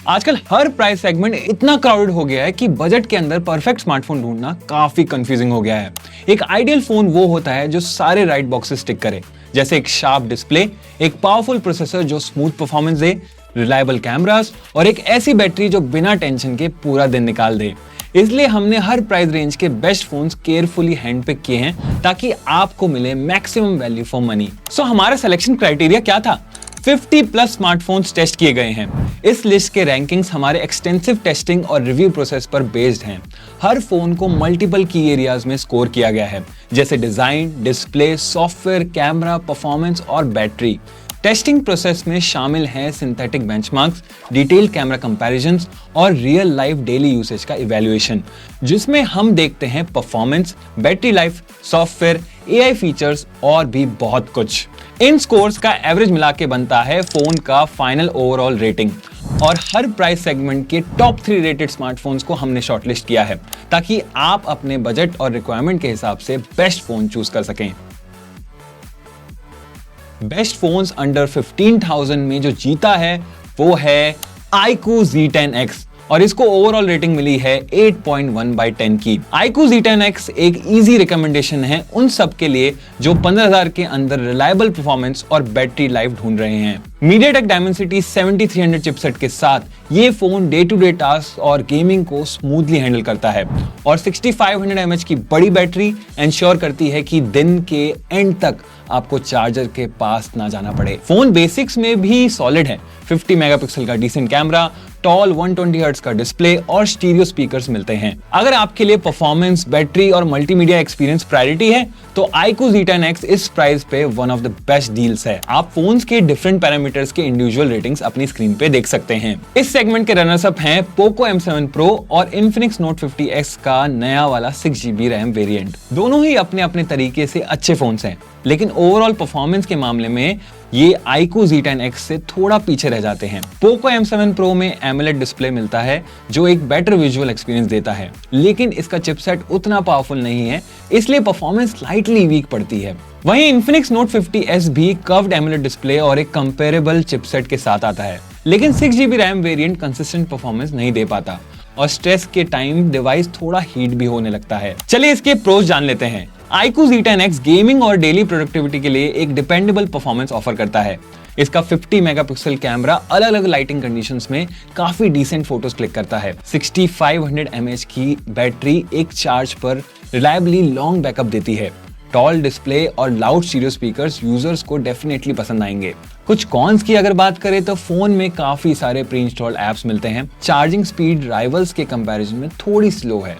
आजकल हर price segment इतना crowded हो गया है कि बजट के अंदर परफेक्ट स्मार्टफोन ढूंढना काफी कंफ्यूजिंग हो गया है। एक आइडियल फोन वो होता है जो सारे राइट बॉक्सेस टिक करे, जैसे एक शार्प डिस्प्ले, एक पावरफुल प्रोसेसर जो स्मूथ परफॉर्मेंस दे, रिलायबल कैमरास और एक ऐसी बैटरी जो बिना टेंशन के पूरा दिन निकाल दे। इसलिए हमने हर प्राइस रेंज के best phones carefully hand pick किए हैं ताकि आपको मिले maximum value for money. So हमारा सिलेक्शन क्राइटेरिया क्या था? 50 प्लस स्मार्टफोन्स टेस्ट किए गए हैं। इस लिस्ट के रैंकिंग्स हमारे एक्सटेंसिव टेस्टिंग और रिव्यू प्रोसेस पर बेस्ड हैं। हर फोन को मल्टीपल की एरियाज में स्कोर किया गया है, जैसे design, display, software, camera, performance और बैटरी। टेस्टिंग प्रोसेस में शामिल हैं synthetic benchmarks, detailed camera comparisons और रियल लाइफ डेली यूसेज का इवैल्यूएशन, जिसमें हम देखते हैं performance, battery life, software, AI features और भी बहुत कुछ। इन स्कोर्स का एवरेज मिला के बनता है फोन का फाइनल ओवरऑल रेटिंग। और हर प्राइस सेगमेंट के टॉप 3 रेटेड स्मार्टफोन्स को हमने शॉर्टलिस्ट किया है ताकि आप अपने बजट और रिक्वायरमेंट के हिसाब से बेस्ट फोन चूज कर सकें। बेस्ट फोन्स अंडर 15,000 में जो जीता है वो है iQOO Z10X और इसको ओवरऑल रेटिंग मिली है 8.1/10 की। iQOO Z10X एक इजी रिकमेंडेशन है उन सब के लिए जो 15,000 के अंदर रिलायबल परफॉर्मेंस और बैटरी लाइफ ढूंढ रहे हैं। MediaTek Dimensity 7300 चिपसेट के साथ ये phone day to day task और गेमिंग को स्मूथली हैंडल करता है और 6500 mAh की बड़ी बैटरी इंश्योर करती है कि दिन के एंड तक आपको चार्जर के पास ना जाना पड़े। फोन बेसिक्स में भी सॉलिड है। 50 मेगापिक्सल का डिसेंट कैमरा, टॉल 120 हर्ट्ज का डिस्प्ले और स्टीरियो स्पीकर्स मिलते हैं। अगर आपके लिए परफॉर्मेंस, बैटरी और मल्टीमीडिया एक्सपीरियंस प्रायोरिटी है तो iQOO Z10X इस प्राइस पे one of the best deals है। आप फोन्स के डिफरेंट पैरामीटर्स के इंडिविजुअल रेटिंग्स अपनी स्क्रीन पे देख सकते हैं। इस सेगमेंट के रनर्स अप हैं Poco M7 Pro और Infinix Note 50X का नया वाला 6GB रैम वेरिएंट। दोनों ही अपने अपने तरीके से अच्छे फोन्स हैं, लेकिन ओवरऑल परफॉर्मेंस के मामले में ये iQOO Z10X से थोड़ा पीछे रह जाते हैं। Poco M7 Pro में AMOLED डिस्प्ले मिलता है जो एक बेटर विजुअल एक्सपीरियंस देता है, लेकिन इसका चिपसेट उतना पावरफुल नहीं है, इसलिए परफॉर्मेंस स्लाइटली वीक पड़ती है। वहीं Infinix Note 50S भी कर्व्ड AMOLED डिस्प्ले और एक कंपेरेबल चिपसेट के साथ आता है, लेकिन 6GB RAM variant consistent performance नहीं दे पाता और स्ट्रेस के टाइम डिवाइस थोड़ा हीट भी होने लगता है। चलिए इसके प्रोज जान लेते हैं। iQOO Z10X गेमिंग और डेली प्रोडक्टिविटी के लिए एक डिपेंडेबल परफॉर्मेंस ऑफर करता है। इसका 50 मेगापिक्सल कैमरा अलग अलग लाइटिंग कंडीशंस में काफी डिसेंट फोटोज क्लिक करता है। 6500 mAh की बैटरी एक चार्ज पर रिलायबली लॉन्ग बैकअप देती है। टॉल डिस्प्ले और लाउड स्टीरियो स्पीकर्स यूजर्स को डेफिनेटली पसंद आएंगे। कुछ कॉन्स की अगर बात करें तो फोन में काफी सारे प्री इंस्टॉल्ड एप्स मिलते हैं। चार्जिंग स्पीड राइवल्स के कंपैरिजन में थोड़ी स्लो है।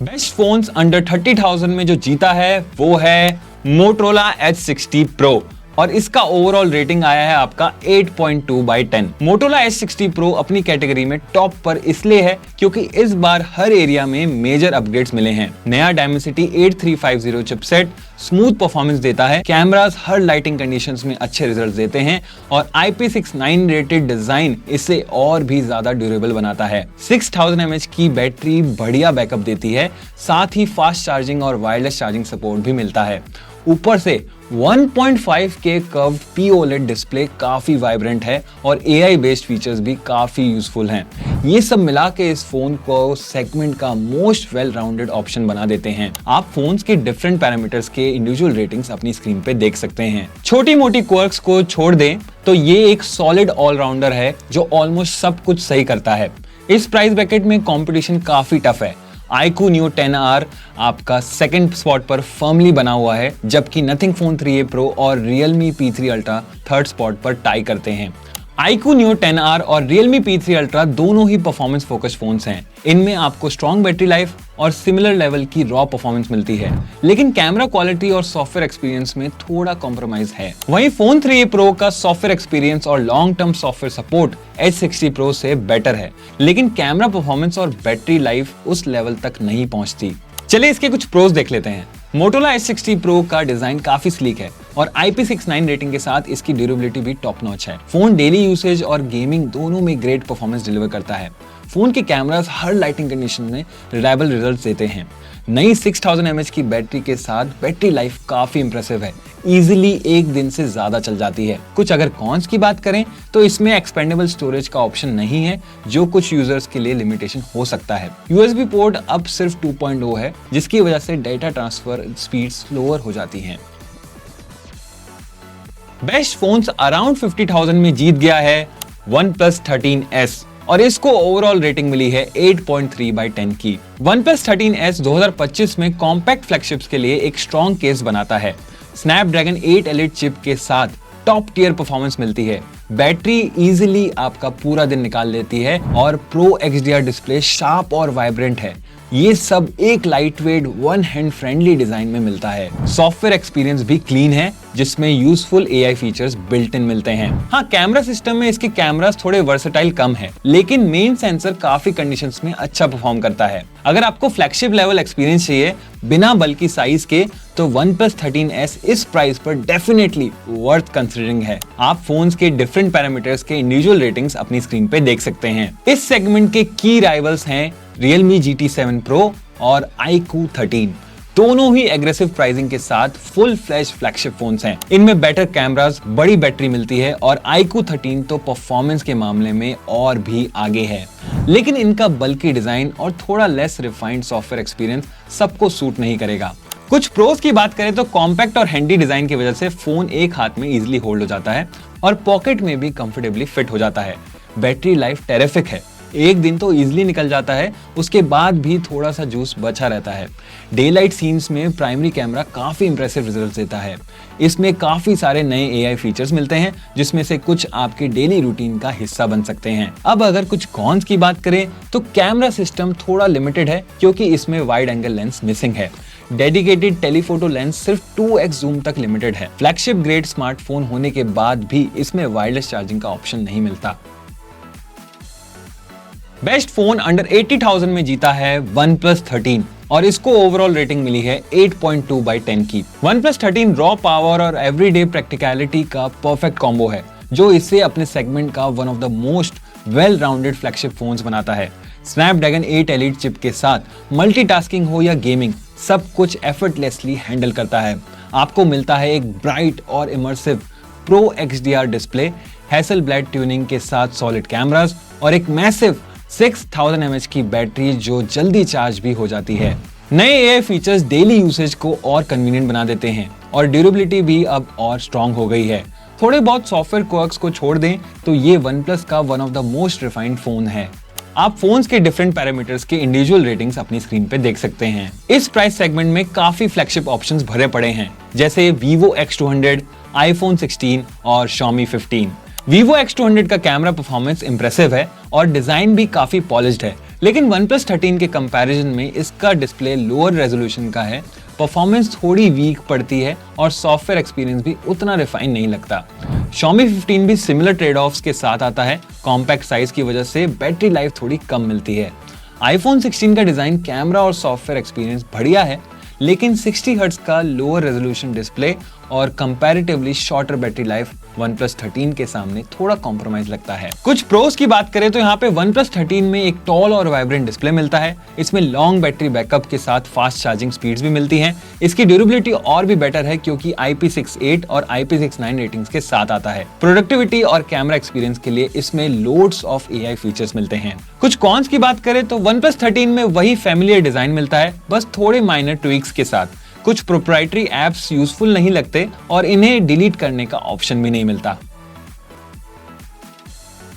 बेस्ट फोन्स अंडर 30,000 में जो जीता है वो है Motorola H60 Pro और इसका ओवरऑल रेटिंग आया है आपका 8.2/10। Motorola H60 Pro अपनी कैटेगरी में टॉप पर इसलिए है क्योंकि इस बार हर एरिया में मेजर अपग्रेड्स मिले हैं। नया Dimensity 8350 चिपसेट स्मूथ परफॉर्मेंस देता है, कैमरास हर लाइटिंग कंडीशंस में अच्छे रिजल्ट्स देते हैं और IP69 रेटेड डिजाइन इसे और भी ज्यादा ड्यूरेबल बनाता है। 6000 mAh की बैटरी बढ़िया बैकअप देती है, साथ ही फास्ट चार्जिंग और वायरलेस चार्जिंग सपोर्ट भी मिलता है। ऊपर से 1.5K कर्व्ड POLED डिस्प्ले काफी वाइब्रेंट है और AI बेस्ड फीचर्स भी काफी यूजफुल हैं। ये सब मिला के इस फोन को सेगमेंट का मोस्ट वेल राउंडेड ऑप्शन बना देते हैं। आप फोन्स के डिफरेंट पैरामीटर्स के इंडिविजुअल रेटिंग्स अपनी स्क्रीन पे देख सकते हैं। छोटी मोटी क्वर्क्स को छोड़ दें तो ये एक सॉलिड ऑलराउंडर है जो ऑलमोस्ट सब कुछ सही करता है। इस प्राइस ब्रैकेट में कंपटीशन काफी टफ है। iQOO Neo 10R आपका सेकंड स्पॉट पर फर्मली बना हुआ है, जबकि Nothing Phone 3a Pro और Realme P3 Ultra third spot पर टाई करते हैं। iQOO Neo 10R और Realme P3 Ultra दोनों ही परफॉर्मेंस फोकस्ड फोन्स हैं। इनमें आपको स्ट्रॉन्ग बैटरी लाइफ और सिमिलर लेवल की रॉ परफॉर्मेंस मिलती है, लेकिन कैमरा क्वालिटी और सॉफ्टवेयर एक्सपीरियंस में थोड़ा कॉम्प्रोमाइज है। वहीं फोन 3a Pro का सॉफ्टवेयर एक्सपीरियंस और long term software support H60 Pro से बेटर है, लेकिन कैमरा परफॉर्मेंस और बैटरी लाइफ उस लेवल तक नहीं पहुंचती। चलिए इसके कुछ प्रोज देख लेते हैं। Motorola H60 Pro का डिजाइन काफी स्लीक है और IP69 रेटिंग के साथ इसकी ड्यूरेबिलिटी भी टॉप नॉच है। फोन डेली यूसेज और गेमिंग दोनों में ग्रेट परफॉर्मेंस डिलीवर करता है। फोन के कैमरास हर लाइटिंग कंडीशन में रिलायबल रिजल्ट्स देते हैं। नई 6000 mAh की बैटरी के साथ बैटरी लाइफ काफी इंप्रेसिव है, इजीली एक दिन से ज्यादा चल जाती है। कुछ अगर कॉन्स की बात करें तो इसमें एक्सपेंडेबल स्टोरेज का ऑप्शन नहीं है, जो कुछ यूजर्स के लिए लिमिटेशन हो सकता है। USB पोर्ट अब सिर्फ 2.0 है, जिसकी वजह से डेटा ट्रांसफर स्पीड स्लोअर हो जाती है। बेस्ट फोन्स अराउंड 50,000 में जीत गया है OnePlus 13S और इसको ओवरऑल रेटिंग मिली है 8.3/10 की। OnePlus 13S 2025 में कॉम्पैक्ट फ्लैगशिप्स के लिए एक स्ट्रॉन्ग केस बनाता है। स्नैपड्रैगन 8 एलिट चिप के साथ टॉप टियर परफॉर्मेंस मिलती है, बैटरी इजीली आपका पूरा दिन निकाल लेती है और प्रो XDR डिस्प्ले शार्प और वाइब्रेंट है। ये सब एक lightweight one hand friendly design में मिलता है। सॉफ्टवेयर एक्सपीरियंस भी क्लीन है, जिसमें useful AI features built in मिलते हैं। हाँ, कैमरा सिस्टम में इसके कैमरास थोड़े वर्सेटाइल कम है, लेकिन मेन सेंसर काफी कंडीशंस में अच्छा परफॉर्म करता है। अगर आपको फ्लैगशिप लेवल एक्सपीरियंस चाहिए बिना बल्कि साइज के, तो OnePlus 13S इस प्राइस पर डेफिनेटली वर्थ कंसिडरिंग है। आप फोन्स के डिफरेंट पैरामीटर्स के इंडिविजुअल रेटिंग्स अपनी स्क्रीन पे देख सकते हैं। इस सेगमेंट के की राइवल्स हैं Realme GT7 Pro और iQOO 13। दोनों ही एग्रेसिव प्राइसिंग के साथ फुल फ्लैश फ्लैगशिप फोन्स हैं। इनमें बेटर कैमरास, बड़ी बैटरी मिलती है और iQOO 13 तो परफॉर्मेंस के मामले में और भी आगे है। लेकिन इनका बल्कि डिजाइन और थोड़ा लेस रिफाइंड सॉफ्टवेयर एक्सपीरियंस सबको सूट नहीं करेगा। कुछ प्रोस की बात करें तो कॉम्पैक्ट और हैंडी डिजाइन की वजह से फोन एक हाथ में इजीली होल्ड हो जाता है और पॉकेट में भी कंफर्टेबली फिट हो जाता है। बैटरी लाइफ टेरिफिक है, एक दिन तो इजीली निकल जाता है, उसके बाद भी थोड़ा सा जूस बचा रहता है। डे लाइट सीन्स में प्राइमरी कैमरा काफी इंप्रेसिव रिजल्ट देता है। इसमें काफी सारे नए AI फीचर्स मिलते हैं, जिसमें से कुछ आपके डेली रूटीन का हिस्सा बन सकते हैं। अब अगर कुछ कॉन्स की बात करें तो कैमरा सिस्टम थोड़ा लिमिटेड है, क्योंकि इसमें वाइड एंगल लेंस मिसिंग है। डेडिकेटेड टेलीफोटो लेंस सिर्फ 2x जूम तक लिमिटेड है। फ्लैगशिप ग्रेड स्मार्टफोन होने के बाद भी इसमें वायरलेस चार्जिंग का ऑप्शन नहीं मिलता। बेस्ट फोन अंडर 80,000 में जीता है OnePlus 13 और इसको ओवरऑल रेटिंग मिली है 8.2/10 की। OnePlus 13 रॉ पावर और एवरीडे प्रैक्टिकलिटी का परफेक्ट कॉम्बो है, जो इसे अपने सेगमेंट का one of the most well rounded flagship phones बनाता है। स्नैपड्रैगन 8 एलिट चिप के साथ मल्टीटास्किंग हो या गेमिंग, सब कुछ एफर्टलेसली हैंडल करता है। आपको मिलता है एक ब्राइट और immersive pro XDR display, Hasselblad tuning के साथ सॉलिड कैमरास और एक मैसिव 6000 mAh की बैटरी जो जल्दी चार्ज भी हो जाती है। नए AI फीचर्स डेली यूसेज को और कन्वीनियंट बना देते हैं और ड्यूरेबिलिटी भी अब और स्ट्रॉन्ग हो गई है। थोड़े बहुत सॉफ्टवेयर क्वर्क्स को छोड़ दें तो ये OnePlus का one of the most refined phone है। आप फोन्स के डिफरेंट पैरामीटर्स के इंडिविजुअल रेटिंग्स अपनी स्क्रीन पे देख सकते हैं। इस प्राइस सेगमेंट में काफी फ्लैगशिप ऑप्शंस भरे पड़े हैं, जैसे Vivo X200, iPhone 16 और Xiaomi 15। Vivo X200 का कैमरा परफॉर्मेंस इंप्रेसिव है और डिजाइन भी काफी पॉलिश्ड है, लेकिन OnePlus 13 के कंपैरिजन में इसका डिस्प्ले लोअर रेजोल्यूशन का है, परफॉर्मेंस थोड़ी वीक पड़ती है और सॉफ्टवेयर एक्सपीरियंस भी उतना रिफाइन नहीं लगता। Xiaomi 15 भी सिमिलर ट्रेड ऑफ्स के साथ आता है, कॉम्पैक्ट साइज की वजह से बैटरी लाइफ थोड़ी कम मिलती है। iPhone 16 का डिजाइन, कैमरा और सॉफ्टवेयर एक्सपीरियंस बढ़िया है, लेकिन 60 हर्ट्ज का लोअर रेजोल्यूशन डिस्प्ले और comparatively shorter battery life OnePlus 13 के सामने थोड़ा कॉम्प्रोमाइज लगता है। कुछ प्रोस की बात करें तो यहाँ पे OnePlus 13 में एक टॉल और वाइब्रेंट डिस्प्ले मिलता है। इसमें लॉन्ग बैटरी बैकअप के साथ फास्ट चार्जिंग स्पीड्स भी मिलती हैं। इसकी ड्यूरेबिलिटी और भी बेटर है, क्योंकि IP68 और IP69 रेटिंग्स के साथ आता है। प्रोडक्टिविटी और कैमरा एक्सपीरियंस के लिए इसमें लोड्स ऑफ AI फीचर्स मिलते हैं। कुछ कॉन्स की बात करें तो OnePlus 13 में वही फैमिलियर डिजाइन मिलता है, बस थोड़े माइनर ट्विक्स के साथ। कुछ प्रोप्राइटरी एप्स यूजफुल नहीं लगते और इन्हें डिलीट करने का ऑप्शन भी नहीं मिलता।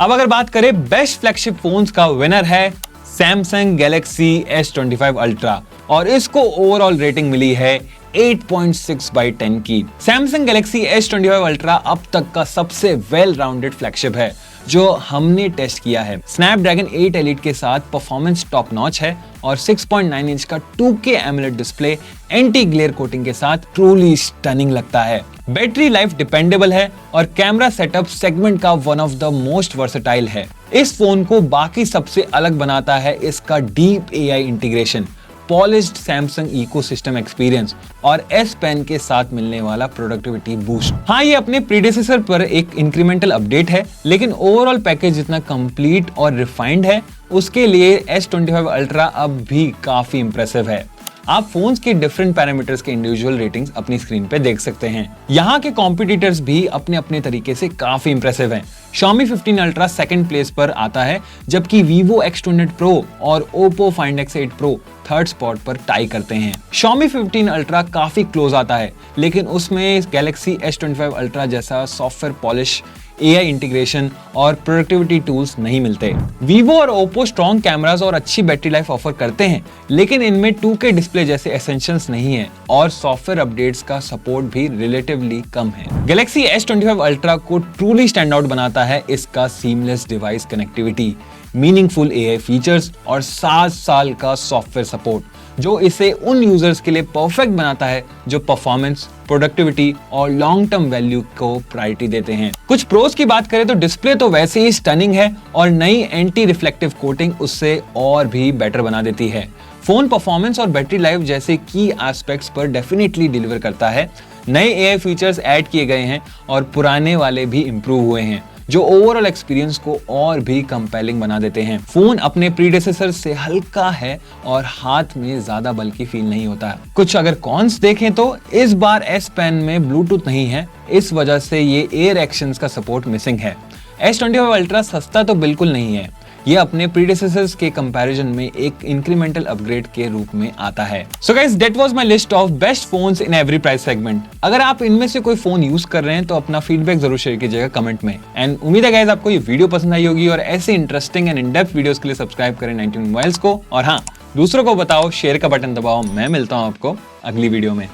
अब अगर बात करें बेस्ट फ्लैगशिप फोन्स का विनर है Samsung Galaxy S25 Ultra और इसको ओवरऑल रेटिंग मिली है 8.6/10 की। Samsung Galaxy S25 Ultra अब तक का सबसे वेल राउंडेड फ्लैगशिप है जो हमने टेस्ट किया है। स्नैपड्रैगन 8 एलिट के साथ परफॉर्मेंस टॉप नॉच है और 6.9 इंच का 2K AMOLED display anti glare coating के साथ ट्रूली स्टनिंग लगता है। बैटरी लाइफ डिपेंडेबल है और कैमरा सेटअप सेगमेंट का one of the most versatile है। इस फोन को बाकी सबसे अलग बनाता है इसका deep AI integration, polished Samsung ecosystem experience और S Pen के साथ मिलने वाला प्रोडक्टिविटी बूस्ट। हाँ, ये अपने प्रीडेसेसर पर एक इंक्रीमेंटल अपडेट है, लेकिन ओवरऑल पैकेज जितना कंप्लीट और रिफाइंड है, उसके लिए S25 Ultra अब भी काफी इंप्रेसिव है। आप फोन्स के डिफरेंट पैरामीटर्स के इंडिविजुअल रेटिंग्स अपनी स्क्रीन पे देख सकते हैं। यहाँ के कॉम्पिटिटर्स भी अपने अपने तरीके से काफी इंप्रेसिव हैं। Xiaomi 15 Ultra सेकंड प्लेस पर आता है, जबकि Vivo X200 Pro और Oppo Find X8 Pro third spot पर टाई करते हैं। Xiaomi 15 Ultra काफी क्लोज आता है, लेकिन उसमें Galaxy S25 Ultra जैसा सॉफ्टवेयर पॉलिश, AI इंटीग्रेशन और प्रोडक्टिविटी टूल्स नहीं मिलते। Vivo और Oppo स्ट्रॉन्ग कैमरास और अच्छी बैटरी लाइफ ऑफर करते हैं, लेकिन इनमें 2K डिस्प्ले जैसे एसेंशियल्स नहीं है और सॉफ्टवेयर अपडेट्स का सपोर्ट भी रिलेटिवली कम है। Galaxy S25 Ultra को ट्रूली स्टैंड आउट बनाता है इसका seamless device connectivity, meaningful AI features और 7 साल का सॉफ्टवेयर सपोर्ट, जो इसे उन यूजर्स के लिए परफेक्ट बनाता है जो परफॉर्मेंस, प्रोडक्टिविटी और लॉन्ग टर्म वैल्यू को प्रायोरिटी देते हैं। कुछ प्रोस की बात करें तो डिस्प्ले तो वैसे ही स्टनिंग है और नई एंटी रिफ्लेक्टिव कोटिंग उससे और भी बेटर बना देती है। फोन परफॉर्मेंस और बैटरी लाइफ जैसे की एस्पेक्ट्स पर डेफिनेटली डिलीवर करता है। नए AI फीचर्स ऐड किए गए हैं और पुराने वाले भी इंप्रूव हुए हैं, जो ओवरऑल एक्सपीरियंस को और भी कंपेलिंग बना देते हैं। फोन अपने प्रीडेसेसर से हल्का है और हाथ में ज्यादा बल्कि फील नहीं होता। कुछ अगर कॉन्स देखें तो इस बार S Pen में ब्लूटूथ नहीं है, इस वजह से ये एयर एक्शंस का सपोर्ट मिसिंग है। S25 Ultra सस्ता तो बिल्कुल नहीं है, ये अपने प्रीडेसेसर्स के कंपैरिजन में एक इंक्रीमेंटल अपग्रेड के रूप में आता है। So guys, that was my list of best phones in every price segment. अगर आप इनमें से कोई फोन यूज कर रहे हैं तो अपना फीडबैक जरूर शेयर कीजिएगा कमेंट में। एंड उम्मीद है गाइस आपको ये वीडियो पसंद आई होगी और ऐसे interesting and in depth videos के लिए सब्सक्राइब करें 19 मोबाइल्स को। और हाँ, दूसरों को बताओ, शेयर का बटन दबाओ। मैं मिलता हूँ आपको अगली वीडियो में।